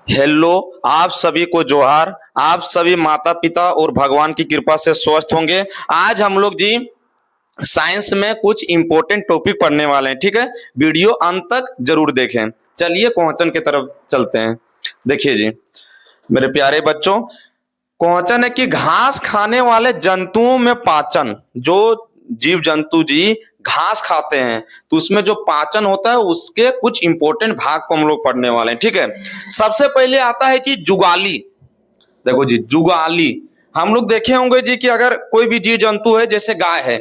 Hello, आप सभी को जोहार। आप सभी माता पिता और भगवान की कृपा से स्वस्थ होंगे। आज हम लोग जी साइंस में कुछ इंपॉर्टेंट टॉपिक पढ़ने वाले हैं, ठीक है। वीडियो अंत तक जरूर देखें। चलिए क्वेश्चन की तरफ चलते हैं। देखिए जी मेरे प्यारे बच्चों, क्वेश्चन है कि घास खाने वाले जंतुओं में पाचन, जो जीव जंतु जी घास खाते हैं तो उसमें जो पाचन होता है उसके कुछ इंपॉर्टेंट भाग को हम लोग पढ़ने वाले हैं, ठीक है। सबसे पहले आता है जी जुगाली। देखो जी जुगाली, हम लोग देखे होंगे जी कि अगर कोई भी जीव जंतु है, जैसे गाय है,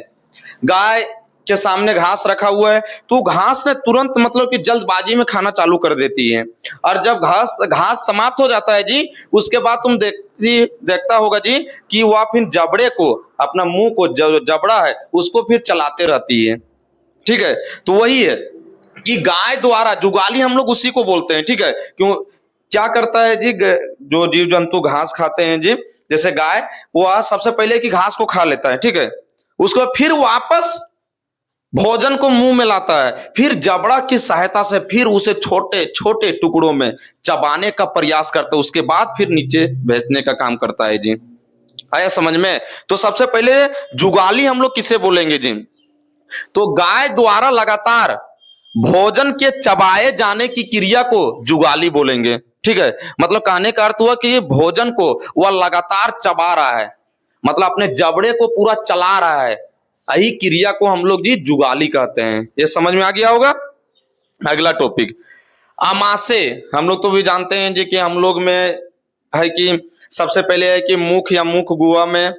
गाय के सामने घास रखा हुआ है तो घास ने तुरंत मतलब कि जल्दबाजी में खाना चालू कर देती है। और जब घास घास समाप्त हो जाता है जी, उसके बाद तुम देखता होगा जी कि वह फिर जबड़े को, अपना मुंह को, जो जबड़ा है उसको फिर चलाते रहती है, ठीक है। तो वही है कि गाय द्वारा जुगाली हम लोग उसी को बोलते हैं, ठीक है। क्यों, क्या करता है जी जो जीव जंतु घास खाते हैं जी, जैसे गाय, वह सबसे पहले कि घास को खा लेता है, ठीक है। उसके बाद फिर वापस भोजन को मुंह में लाता है, फिर जबड़ा की सहायता से फिर उसे छोटे छोटे टुकड़ों में चबाने का प्रयास करता है, उसके बाद फिर नीचे भेजने का काम करता है जी। आया समझ में? तो सबसे पहले जुगाली हम लोग किसे बोलेंगे जी? तो गाय द्वारा लगातार भोजन के चबाए जाने की क्रिया को जुगाली बोलेंगे, ठीक है। मतलब कहने का अर्थ हुआ कि ये भोजन को वह लगातार चबा रहा है, मतलब अपने जबड़े को पूरा चला रहा है, यही क्रिया को हम लोग जी जुगाली कहते हैं। ये समझ में आ गया होगा। अगला टॉपिक आमाशय। हम लोग तो भी जानते हैं जी कि हम लोग में है कि सबसे पहले है कि मुख या मुख गुहा में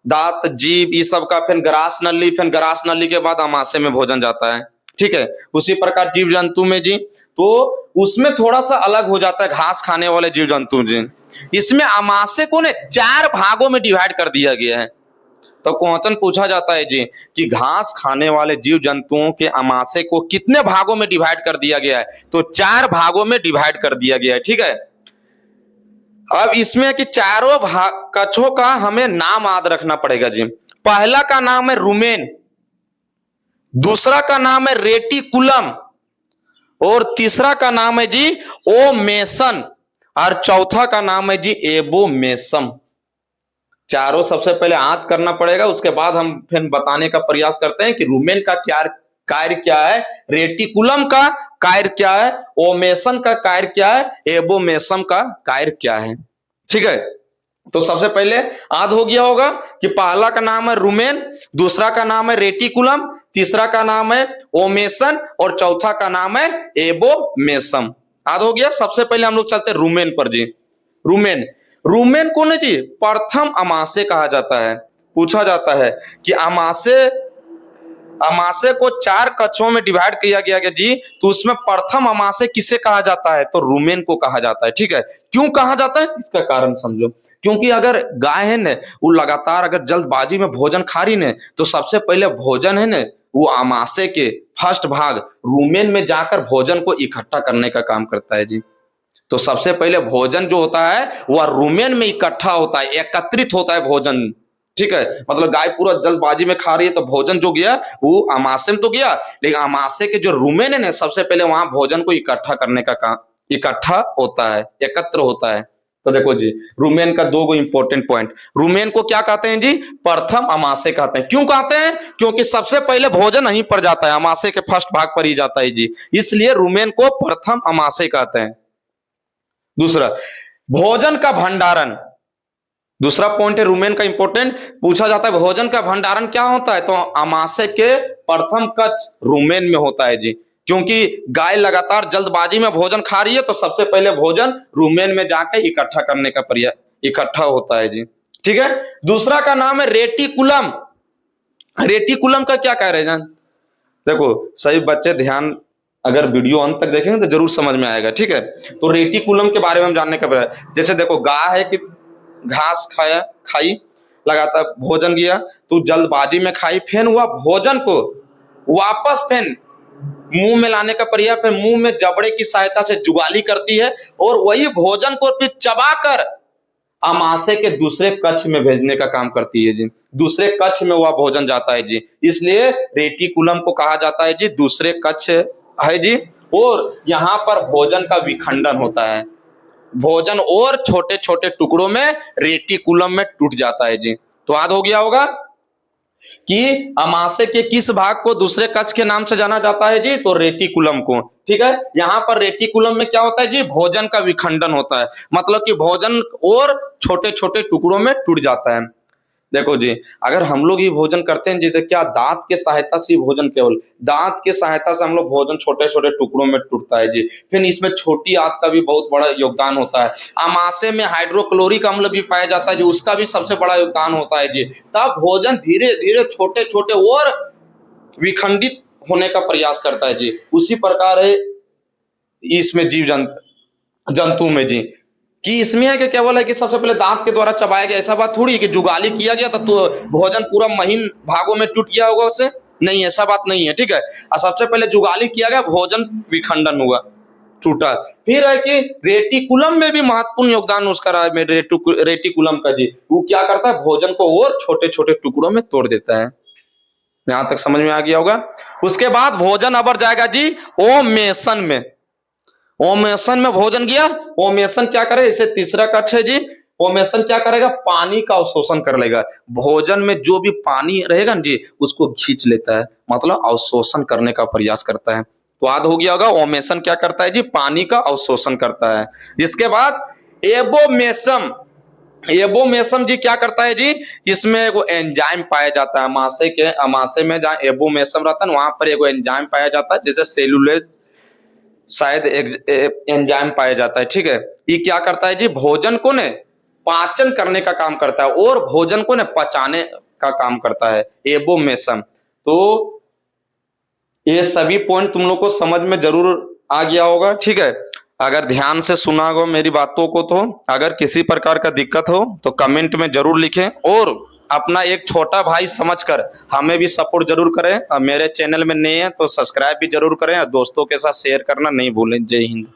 दांत, जीभ, ये सब का, फिर ग्रास नली, फिर ग्रास नली के बाद आमाशय में भोजन जाता है, ठीक है। उसी प्रकार जीव जंतु में जी, तो उसमें थोड़ा सा अलग हो जाता है घास खाने वाले जीव जंतु जी। इसमें आमाशय को ने 4 भागों में डिवाइड कर दिया गया है। तो क्वेश्चन पूछा जाता है जी कि घास खाने वाले जीव जंतुओं के आमाशय को कितने भागों में डिवाइड कर दिया गया है? तो 4 भागों में डिवाइड कर दिया गया है, ठीक है। अब इसमें कि चारों कछों का हमें नाम याद रखना पड़ेगा जी। पहला का नाम है रुमेन, दूसरा का नाम है रेटिकुलम, और तीसरा का नाम है जी ओमेसन, और चौथा का नाम है जी एबोमेसम। चारों सबसे पहले याद करना पड़ेगा, उसके बाद हम फिर बताने का प्रयास करते हैं कि रुमेन का क्या कार्य क्या है, रेटिकुलम का कार्य क्या है, ओमेसन का कार्य क्या है, एबोमेसम का कार्य क्या है, ठीक है। तो सबसे पहले याद हो गया होगा कि पहला का नाम है रुमेन, दूसरा का नाम है रेटिकुलम, तीसरा का नाम है ओमेसन, और चौथा का नाम है एबोमेसम। याद हो गया। सबसे पहले हम लोग चलते हैं रुमेन पर जी। रुमेन, रुमेन को ना जी प्रथम आमाशय कहा जाता है। पूछा जाता है कि आमाशय को 4 कक्षों में डिवाइड किया गया जी, तो उसमें प्रथम आमाशय किसे कहा जाता है? तो रुमेन को कहा जाता है, ठीक है। क्यों कहा जाता है इसका कारण समझो। क्योंकि अगर गाय है ना, वो लगातार अगर जल्दबाजी में भोजन खा रही ने, तो सबसे पहले भोजन है ना, वो आमाशय के फर्स्ट भाग रुमेन में जाकर भोजन को इकट्ठा करने का काम करता है जी। तो सबसे पहले भोजन जो होता है वह रुमेन में इकट्ठा होता है, एकत्रित होता है भोजन, ठीक है। मतलब गाय पूरा जल्दबाजी में खा रही है तो भोजन जो गया वो आमाशय में तो गया, लेकिन आमाशय के जो रुमेन है ना, सबसे पहले वहां भोजन को इकट्ठा करने का काम इकट्ठा होता है, एकत्र होता है। तो देखो जी रुमेन का 2 इंपॉर्टेंट पॉइंट। रुमेन को क्या कहते हैं जी? प्रथम आमाशय कहते हैं। क्यों कहते हैं? क्योंकि सबसे पहले भोजन यहीं पर जाता है, आमाशय के फर्स्ट भाग पर ही जाता है जी, इसलिए रुमेन को प्रथम आमाशय कहते हैं। दूसरा, भोजन का भंडारण। दूसरा पॉइंट है रुमेन का इंपॉर्टेंट, पूछा जाता है भोजन का भंडारण क्या होता है? तो आमाशय के प्रथम कक्ष रुमेन में होता है जी। क्योंकि गाय लगातार जल्दबाजी में भोजन खा रही है तो सबसे पहले भोजन रुमेन में जाकर इकट्ठा करने का प्रयास इकट्ठा होता है जी, ठीक है। दूसरा का नाम है रेटिकुलम। रेटिकुलम का क्या कह रहे हैं जान? देखो सही बच्चे ध्यान, अगर वीडियो अंत तक देखेंगे तो जरूर समझ में आएगा, ठीक है। तो रेटिकुलम के बारे में हम जानने का प्रयास, जैसे देखो गाय है कि घास खाई, लगातार भोजन गया तो जल्दबाजी में खाई, फिर वह भोजन को वापस फिर मुंह में लाने का प्रयास, फिर मुंह में जबड़े की सहायता से जुगाली करती है, और वही भोजन को फिर चबाकर आमाशय के दूसरे कक्ष में भेजने का काम करती है जी। दूसरे कक्ष में वह भोजन जाता है जी, इसलिए रेटिकुलम को कहा जाता है जी दूसरे कक्ष है जी। और यहाँ पर भोजन का विखंडन होता है, भोजन और छोटे छोटे टुकड़ों में रेटिकुलम में टूट जाता है जी। तो याद हो गया होगा कि अमाशय के किस भाग को दूसरे कक्ष के नाम से जाना जाता है जी, तो रेटिकुलम को। ठीक है, यहां पर रेटिकुलम में क्या होता है जी, भोजन का विखंडन होता है, मतलब कि भोजन और छोटे छोटे टुकड़ों में टूट जाता है। देखो जी, अगर हम लोग ये भोजन करते हैं जी, तो क्या दांत के सहायता से भोजन, केवल दांत के सहायता से हम लोग भोजन छोटे छोटे टुकड़ों में टूटता है जी। फिर इसमें छोटी आंत का भी बहुत बड़ा योगदान होता है। अमाशय में हाइड्रोक्लोरिक अम्ल भी पाया जाता है जी, उसका भी सबसे बड़ा योगदान होता है जी। तब भोजन धीरे धीरे छोटे छोटे और विखंडित होने का प्रयास करता है जी। उसी प्रकार है इसमें जीव जंतु में जी, कि इसमें है कि केवल है कि सबसे पहले दांत के द्वारा चबाया गया, ऐसा बात थोड़ी है कि जुगाली किया गया तो भोजन पूरा महीन भागों में टूट गया होगा उससे, नहीं, ऐसा बात नहीं है। ठीक है, और सबसे पहले जुगाली किया गया, भोजन विखंडन हुआ, टूटा। फिर है कि रेटिकुलम में भी महत्वपूर्ण योगदान उसका रहा है, रेटिकुलम का जी। वो क्या करता है, भोजन को और छोटे छोटे टुकड़ों में तोड़ देता है। यहां तक समझ में आ गया होगा। उसके बाद भोजन अबर जाएगा जी ओमेसन में। ओमेसन में भोजन गया, ओमेसन क्या करे, इसे तीसरा कक्ष है जी। ओमेसन क्या करेगा, पानी का अवशोषण कर लेगा। भोजन में जो भी पानी रहेगा ना जी, उसको खींच लेता है, मतलब अवशोषण करने का प्रयास करता है। तो याद हो गया होगा, ओमेसन क्या करता है जी, पानी का अवशोषण करता है। जिसके बाद एबोमेसम, एबोमेसम जी क्या करता है जी, इसमें एगो एंजाइम पाया जाता है। अमाशय में जहाँ एबोमेसम रहता है ना, वहां पर एगो एंजाइम पाया जाता है, जैसे सेलुलोज शायद एक एंजाइम पाया जाता है। ठीक है, ये क्या करता है जी, भोजन को ने पाचन करने का काम करता है और भोजन को ने पचाने का काम करता है, एबोमेसम। तो ये सभी पॉइंट तुम लोग को समझ में जरूर आ गया होगा। ठीक है, अगर ध्यान से सुना हो मेरी बातों को, तो अगर किसी प्रकार का दिक्कत हो तो कमेंट में जरूर लिखें, और अपना एक छोटा भाई समझकर हमें भी सपोर्ट जरूर करें। और मेरे चैनल में नए हैं तो सब्सक्राइब भी जरूर करें, और दोस्तों के साथ शेयर करना नहीं भूलें। जय हिंद।